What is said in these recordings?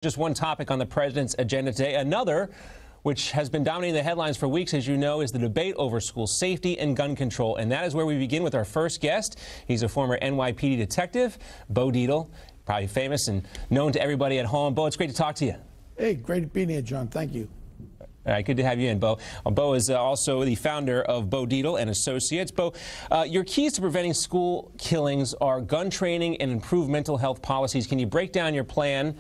Just one topic on the president's agenda today. Another, which has been dominating the headlines for weeks, as you know, is the debate over school safety and gun control. And that is where we begin with our first guest. He's a former NYPD detective, Bo Dietl, probably famous and known to everybody at home. Bo, it's great to talk to you. Hey, great being here, John. Thank you. All right, good to have you in, Bo. Bo is also the founder of Bo Dietl and Associates. Bo, your keys to preventing school killings are gun training and improved mental health policies. Can you break down your plan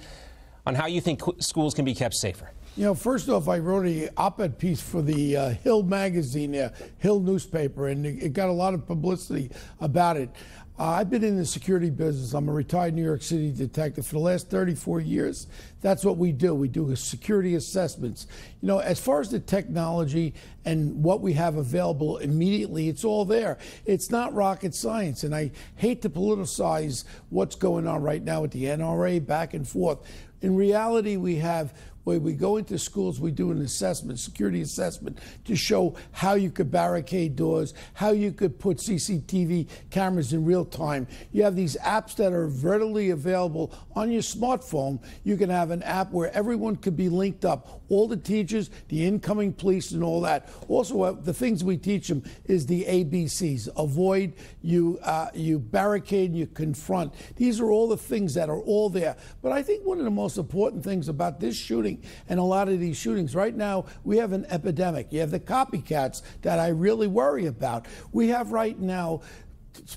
on how you think schools can be kept safer? You know, first off, I wrote an op-ed piece for the Hill magazine, Hill newspaper, and it got a lot of publicity about it. I've been in the security business. I'm a retired New York City detective for the last 34 years. That's what we do. We do security assessments. You know, as far as the technology and what we have available immediately, it's all there. It's not rocket science, and I hate to politicize what's going on right now with the NRA back and forth. In reality, when we go into schools, we do an assessment, security assessment, to show how you could barricade doors, how you could put CCTV cameras in real time. You have these apps that are readily available on your smartphone. You can have an app where everyone could be linked up, all the teachers, the incoming police, and all that. Also, the things we teach them is the ABCs. Avoid, you barricade, you confront. These are all the things that are all there. But I think one of the most important things about this shooting and a lot of these shootings right now, we have an epidemic. You have the copycats that I really worry about. We have right now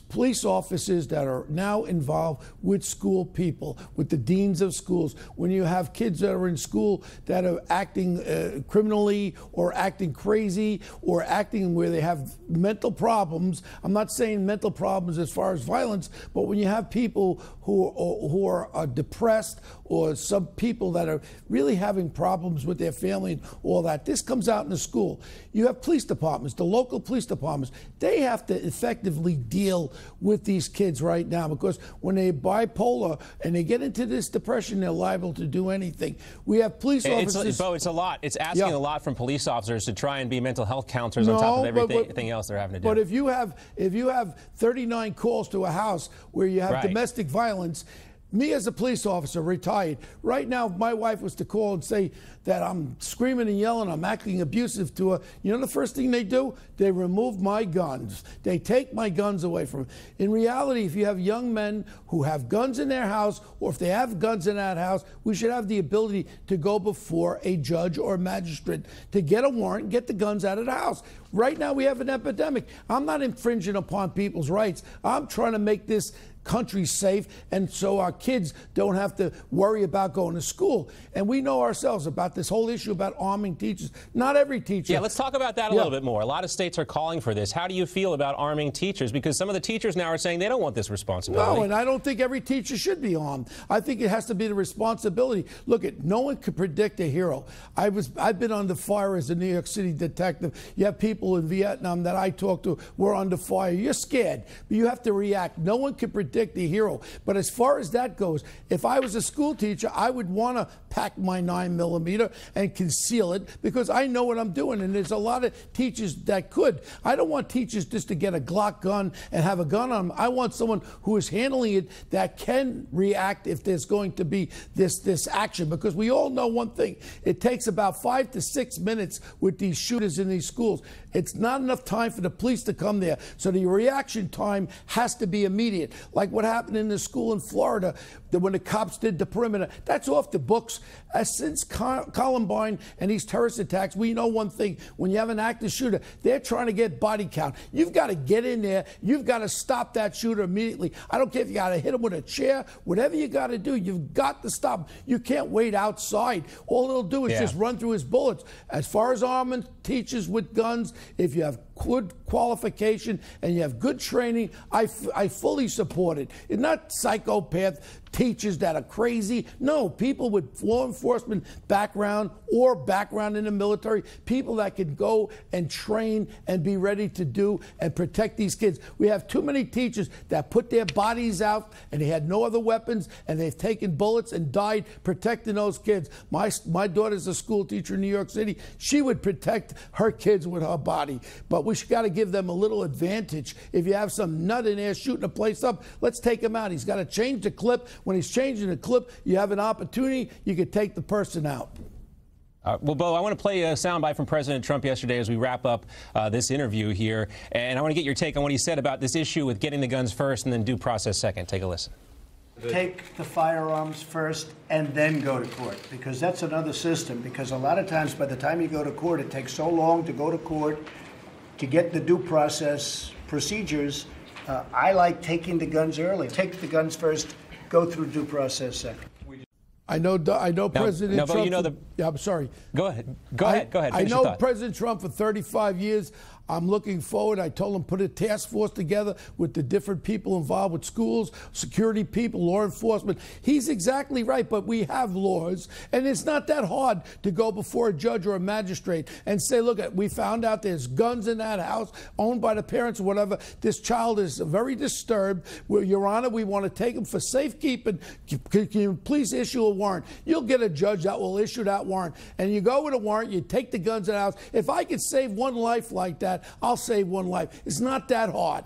police officers that are now involved with school people, with the deans of schools. When you have kids that are in school that are acting criminally or acting crazy or acting where they have mental problems, I'm not saying mental problems as far as violence, but when you have people who are depressed, or some people that are really having problems with their family and all that, this comes out in the school. You have police departments, the local police departments, they have to effectively deal with these kids right now, because when they're bipolar and they get into this depression, they're liable to do anything. We have police officers. Bo, it's a lot. It's asking a lot from police officers to try and be mental health counselors on top of everything else they're having to do. But if you have 39 calls to a house where you have domestic violence, me as a police officer, retired, right now, if my wife was to call and say that I'm screaming and yelling, I'm acting abusive to her, you know the first thing they do? They remove my guns. They take my guns away from me. In reality, if you have young men who have guns in their house, or if they have guns in that house, we should have the ability to go before a judge or magistrate to get a warrant and get the guns out of the house. Right now, we have an epidemic. I'm not infringing upon people's rights. I'm trying to make this country safe, and so our kids don't have to worry about going to school. And we know ourselves about this whole issue about arming teachers. Not every teacher. Yeah, let's talk about that a little bit more. A lot of states are calling for this. How do you feel about arming teachers? Because some of the teachers now are saying they don't want this responsibility. No, and I don't think every teacher should be armed. I think it has to be the responsibility. Look, no one could predict a hero. I've been under fire as a New York City detective. You have people in Vietnam that I talked to were under fire. You're scared, but you have to react. No one can predict the hero. But as far as that goes, if I was a school teacher, I would want to pack my 9mm and conceal it, because I know what I'm doing. And there's a lot of teachers that could. I don't want teachers just to get a Glock gun and have a gun on them. I want someone who is handling it that can react if there's going to be this action, because we all know one thing. It takes about 5 to 6 minutes with these shooters in these schools. It's not enough time for the police to come there. So the reaction time has to be immediate. Like what happened in the school in Florida, when the cops did the perimeter, that's off the books. Since Columbine and these terrorist attacks, we know one thing. When you have an active shooter, they're trying to get body count. You've got to get in there. You've got to stop that shooter immediately. I don't care if you got to hit him with a chair, whatever you got to do, you've got to stop him. You can't wait outside. All it'll do is just run through his bullets. As far as arming teachers with guns, if you have good qualification and you have good training, I fully support it. It's not psychopath teachers that are crazy. No, people with law enforcement background or background in the military, people that can go and train and be ready to do and protect these kids. We have too many teachers that put their bodies out and they had no other weapons and they've taken bullets and died protecting those kids. My daughter's a school teacher in New York City. She would protect her kids with her body. But we got to give them a little advantage. If you have some nut in there shooting a place up, let's take him out. He's got to change the clip. when he's changing the clip, you have an opportunity, you could take the person out. Well, Bo, I want to play a soundbite from President Trump yesterday as we wrap up this interview here. And I want to get your take on what he said about this issue with getting the guns first and then due process second. Take a listen. Take the firearms first and then go to court, because that's another system. Because a lot of times by the time you go to court, it takes so long to go to court to get the due process procedures. I like taking the guns early. Take the guns first, go through due process second. I know President Trump. You know yeah, I'm sorry. Go ahead. Go ahead. I know President Trump for 35 years. I'm looking forward. I told him put a task force together with the different people involved with schools, security people, law enforcement. He's exactly right, but we have laws, and it's not that hard to go before a judge or a magistrate and say, look, we found out there's guns in that house owned by the parents or whatever. This child is very disturbed. Your Honor, we want to take him for safekeeping. Can you please issue a warrant? You'll get a judge that will issue that warrant. And you go with a warrant, you take the guns in the house. If I could save one life like that, I'll save one life. It's not that hard.